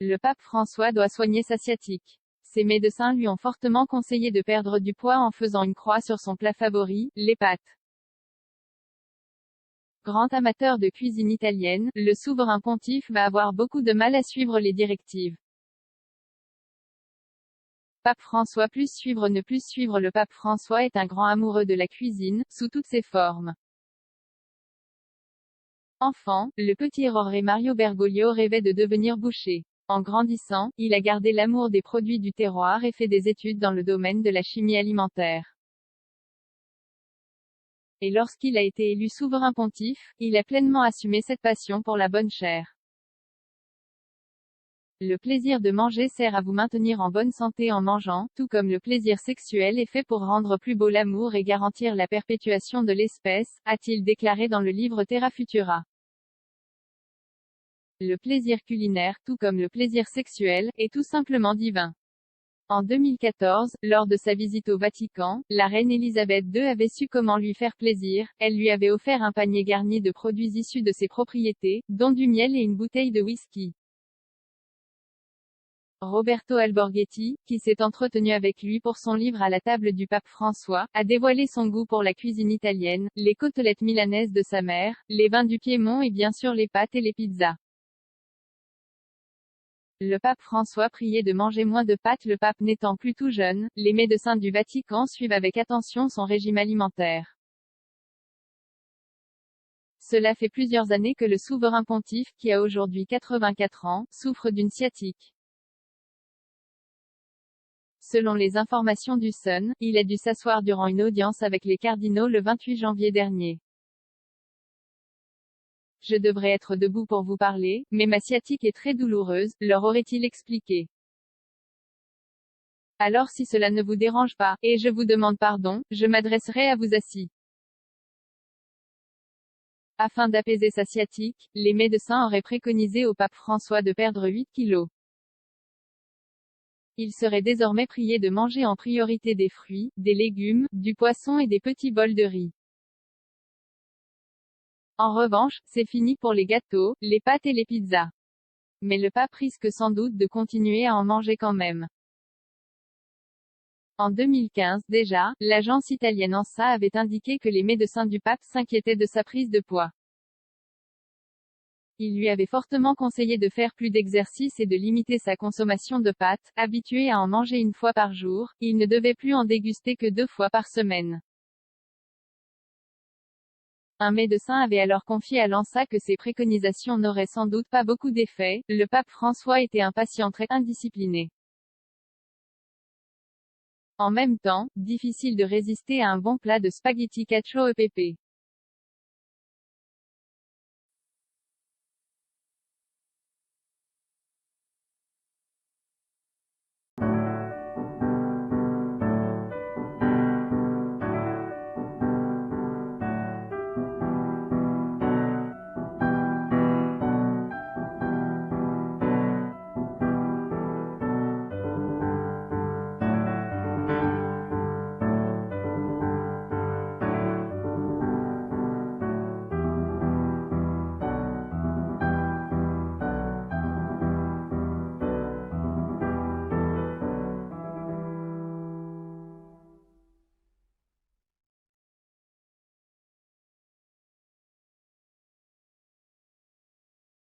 Le pape François doit soigner sa sciatique. Ses médecins lui ont fortement conseillé de perdre du poids en faisant une croix sur son plat favori, les pâtes. Grand amateur de cuisine italienne, le souverain pontife va avoir beaucoup de mal à suivre les directives. Pape François plus suivre ne plus suivre. Le pape François est un grand amoureux de la cuisine, sous toutes ses formes. Enfant, le petit Jorge Mario Bergoglio rêvait de devenir boucher. En grandissant, il a gardé l'amour des produits du terroir et fait des études dans le domaine de la chimie alimentaire. Et lorsqu'il a été élu souverain pontife, il a pleinement assumé cette passion pour la bonne chair. Le plaisir de manger sert à vous maintenir en bonne santé en mangeant, tout comme le plaisir sexuel est fait pour rendre plus beau l'amour et garantir la perpétuation de l'espèce, a-t-il déclaré dans le livre Terra Futura. Le plaisir culinaire, tout comme le plaisir sexuel, est tout simplement divin. En 2014, lors de sa visite au Vatican, la reine Elisabeth II avait su comment lui faire plaisir. Elle lui avait offert un panier garni de produits issus de ses propriétés, dont du miel et une bouteille de whisky. Roberto Alborghetti, qui s'est entretenu avec lui pour son livre À la table du pape François, a dévoilé son goût pour la cuisine italienne, les côtelettes milanaises de sa mère, les vins du Piémont et bien sûr les pâtes et les pizzas. Le pape François priait de manger moins de pâtes. Le pape n'étant plus tout jeune, les médecins du Vatican suivent avec attention son régime alimentaire. Cela fait plusieurs années que le souverain pontife, qui a aujourd'hui 84 ans, souffre d'une sciatique. Selon les informations du Sun, il a dû s'asseoir durant une audience avec les cardinaux le 28 janvier dernier. Je devrais être debout pour vous parler, mais ma sciatique est très douloureuse, leur aurait-il expliqué. Alors si cela ne vous dérange pas, et je vous demande pardon, je m'adresserai à vous assis. Afin d'apaiser sa sciatique, les médecins auraient préconisé au pape François de perdre 8 kilos. Il serait désormais prié de manger en priorité des fruits, des légumes, du poisson et des petits bols de riz. En revanche, c'est fini pour les gâteaux, les pâtes et les pizzas. Mais le pape risque sans doute de continuer à en manger quand même. En 2015, déjà, l'agence italienne ANSA avait indiqué que les médecins du pape s'inquiétaient de sa prise de poids. Il lui avait fortement conseillé de faire plus d'exercice et de limiter sa consommation de pâtes. Habitué à en manger une fois par jour, il ne devait plus en déguster que 2 fois par semaine. Un médecin avait alors confié à l'ANSA que ces préconisations n'auraient sans doute pas beaucoup d'effet. Le pape François était un patient très indiscipliné. En même temps, difficile de résister à un bon plat de spaghetti cacio e pepe.